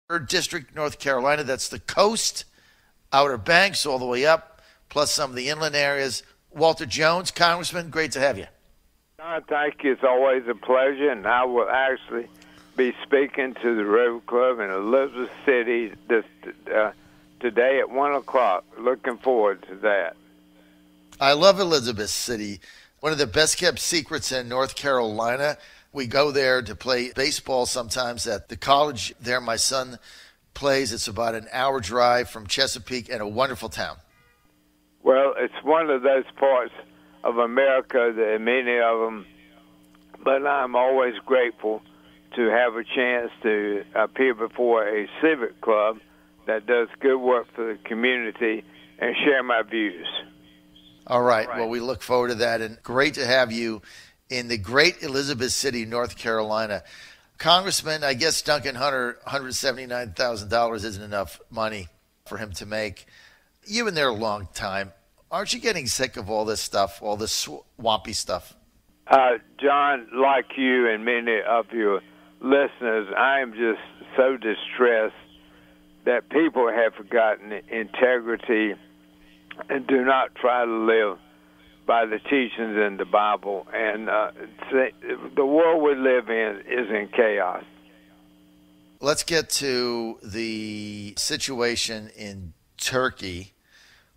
3rd District, North Carolina. That's the coast, Outer Banks, all the way up, plus some of the inland areas. Walter Jones, Congressman, great to have you. John, thank you. It's always a pleasure, and I will actually be speaking to the Rotary Club in Elizabeth City today at 1 o'clock. Looking forward to that. I love Elizabeth City. One of the best-kept secrets in North Carolina. We go there to play baseball sometimes at the college there. My son plays. It's about an hour drive from Chesapeake, and a wonderful town. Well, it's one of those parts of America, that many of them, but I'm always grateful to have a chance to appear before a civic club that does good work for the community and share my views. All right. Well, we look forward to that, and great to have you in the great Elizabeth City, North Carolina. Congressman, I guess Duncan Hunter, $179,000 isn't enough money for him to make. You've been there a long time. Aren't you getting sick of all this stuff, all this swampy stuff? John, like you and many of your listeners, I am just so distressed that people have forgotten integrity and do not try to live by the teachings in the Bible. And the world we live in is in chaos. Let's get to the situation in Turkey.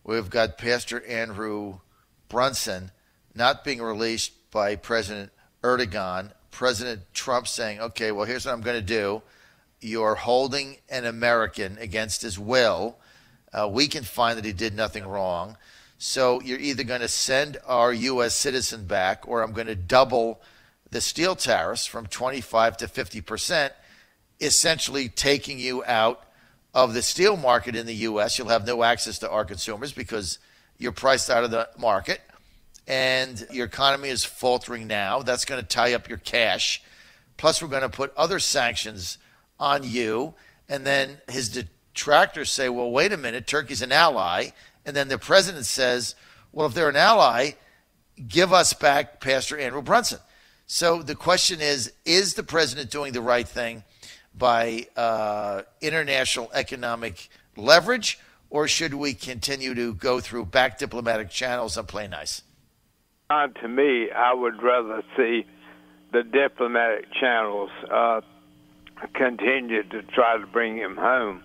We've got Pastor Andrew Brunson not being released by President Erdogan. President Trump saying, okay, well, here's what I'm going to do. You're holding an American against his will. We can find that he did nothing wrong. So you're either going to send our U.S. citizen back, or I'm going to double the steel tariffs from 25 to 50%, essentially taking you out of the steel market in the U.S. You'll have no access to our consumers because you're priced out of the market, and your economy is faltering now. That's going to tie up your cash. Plus, we're going to put other sanctions on you. And then his detractors say, well, wait a minute, Turkey's an ally. And then the president says, well, if they're an ally, give us back Pastor Andrew Brunson. So the question is the president doing the right thing by international economic leverage, or should we continue to go through back diplomatic channels and play nice? To me, I would rather see the diplomatic channels continue to try to bring him home.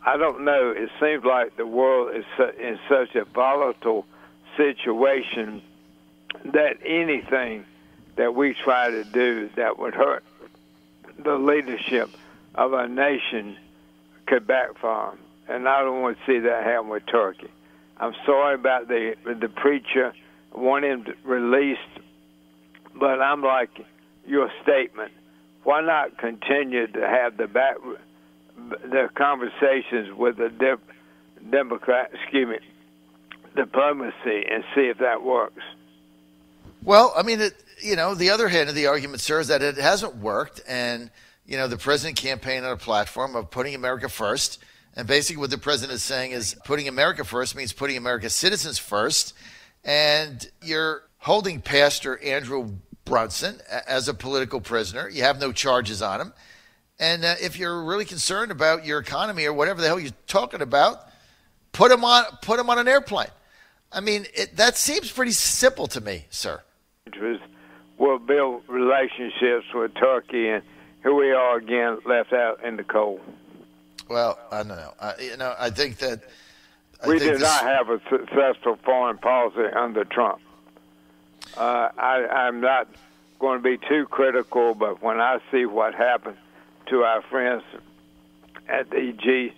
I don't know. It seems like the world is in such a volatile situation that anything that we try to do that would hurt the leadership of a nation could backfire. And I don't want to see that happen with Turkey. I'm sorry about the preacher wanting him released, but I'm like your statement. Why not continue to have the conversations with the diplomacy and see if that works? Well, I mean, the other hand of the argument, sir, is that it hasn't worked. And, the president campaigned on a platform of putting America first. And basically what the president is saying is putting America first means putting America's citizens first. And you're holding Pastor Andrew Brunson as a political prisoner. You have no charges on him. And if you're really concerned about your economy or whatever the hell you're talking about, put him on an airplane. I mean, that seems pretty simple to me, sir. We'll build relationships with Turkey, and here we are again, left out in the cold. Well, I don't know. I think that we did not have a successful foreign policy under Trump. I'm not going to be too critical, but when I see what happened to our friends at the G7,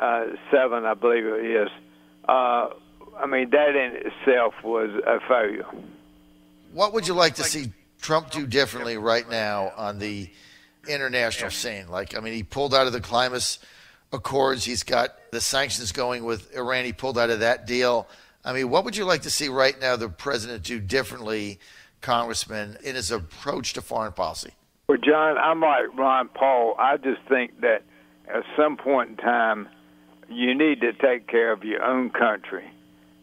I believe it is, that in itself was a failure. What would you like to see Trump do differently right now on the international scene? He pulled out of the climate accords. He's got the sanctions going with Iran. He pulled out of that deal. What would you like to see right now the president do differently, Congressman, in his approach to foreign policy? Well, John, I'm like Ron Paul. I just think that at some point in time, you need to take care of your own country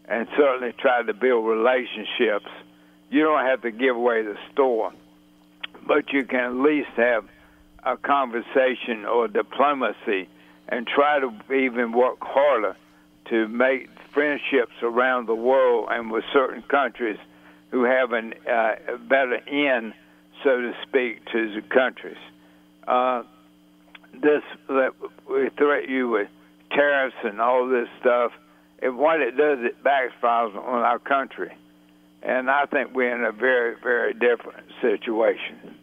and certainly try to build relationships. You don't have to give away the store, but you can at least have a conversation or diplomacy and try to even work harder to make friendships around the world and with certain countries who have a better end, so to speak, to the countries. This that we threat you with tariffs and all this stuff, and what it does, it backfires on our country. And I think we're in a very, very different situation.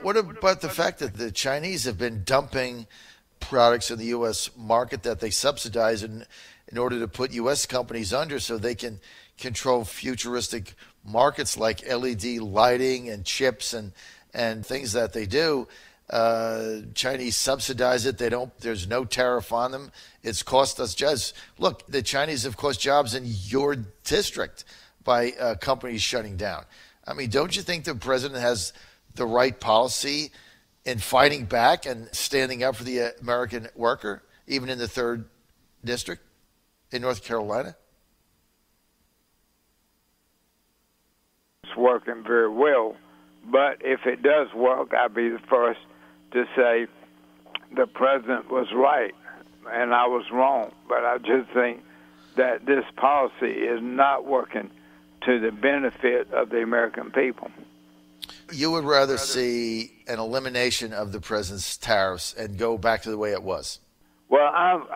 What about the fact that the Chinese have been dumping products in the U.S. market that they subsidize in order to put U.S. companies under so they can control futuristic markets like LED lighting and chips and things that they do? Chinese subsidize it. There's no tariff on them. It's cost us jobs. Look, the Chinese have cost jobs in your district by companies shutting down. I mean, don't you think the president has the right policy in fighting back and standing up for the American worker, even in the 3rd District in North Carolina? It's working very well, but if it does work, I'll be the first to say the president was right and I was wrong. But I just think that this policy is not working to the benefit of the American people. You would rather see an elimination of the president's tariffs and go back to the way it was? Well, I'm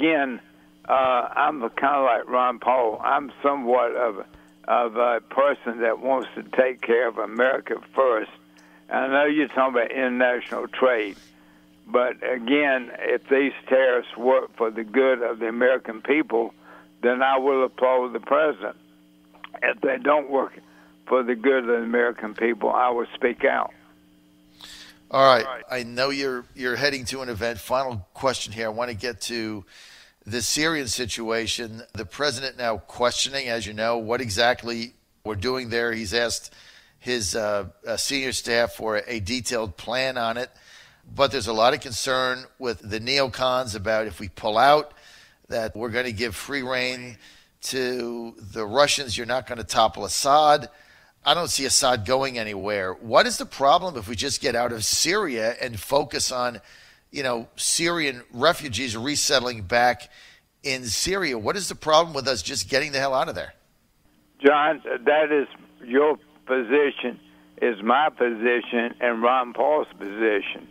kind of like Ron Paul. I'm somewhat of a person that wants to take care of America first. And I know you're talking about international trade, but again, if these tariffs work for the good of the American people, then I will applaud the president. If they don't work for the good of the American people, I will speak out. All right. I know you're heading to an event. Final question here. I want to get to the Syrian situation. The president now questioning, as you know, what exactly we're doing there. He's asked his senior staff for a detailed plan on it. But there's a lot of concern with the neocons about if we pull out, that we're going to give free rein to the Russians. You're not going to topple Assad. I don't see Assad going anywhere. What is the problem if we just get out of Syria and focus on, Syrian refugees resettling back in Syria? What is the problem with us just getting the hell out of there? John, that is your position, is my position, and Ron Paul's position.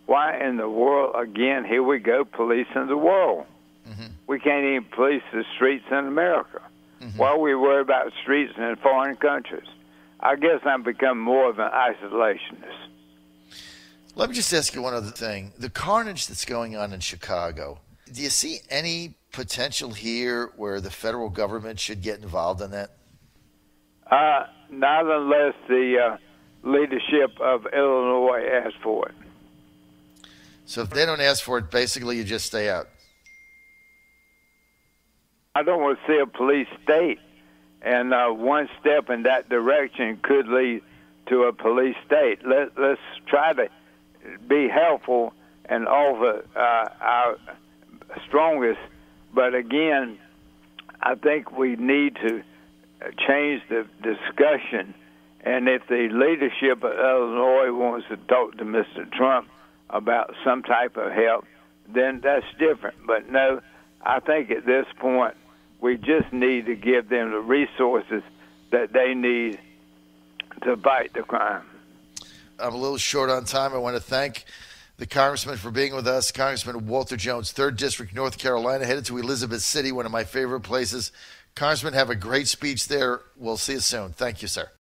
Why in the world, again, here we go, policing the world? Mm-hmm. We can't even police the streets in America. Mm-hmm. Why are we worried about streets in foreign countries? I guess I'm becoming more of an isolationist. Let me just ask you one other thing. The carnage that's going on in Chicago, do you see any potential here where the federal government should get involved in that? Not unless the leadership of Illinois asks for it. So if they don't ask for it, basically you just stay out. I don't want to see a police state, and one step in that direction could lead to a police state. Let's try to be helpful and offer our strongest, but again, I think we need to change the discussion, and if the leadership of Illinois wants to talk to Mr. Trump about some type of help, then that's different. But no, I think at this point, we just need to give them the resources that they need to fight the crime. I'm a little short on time. I want to thank the Congressman for being with us. Congressman Walter Jones, 3rd District, North Carolina, headed to Elizabeth City, one of my favorite places. Congressman, have a great speech there. We'll see you soon. Thank you, sir.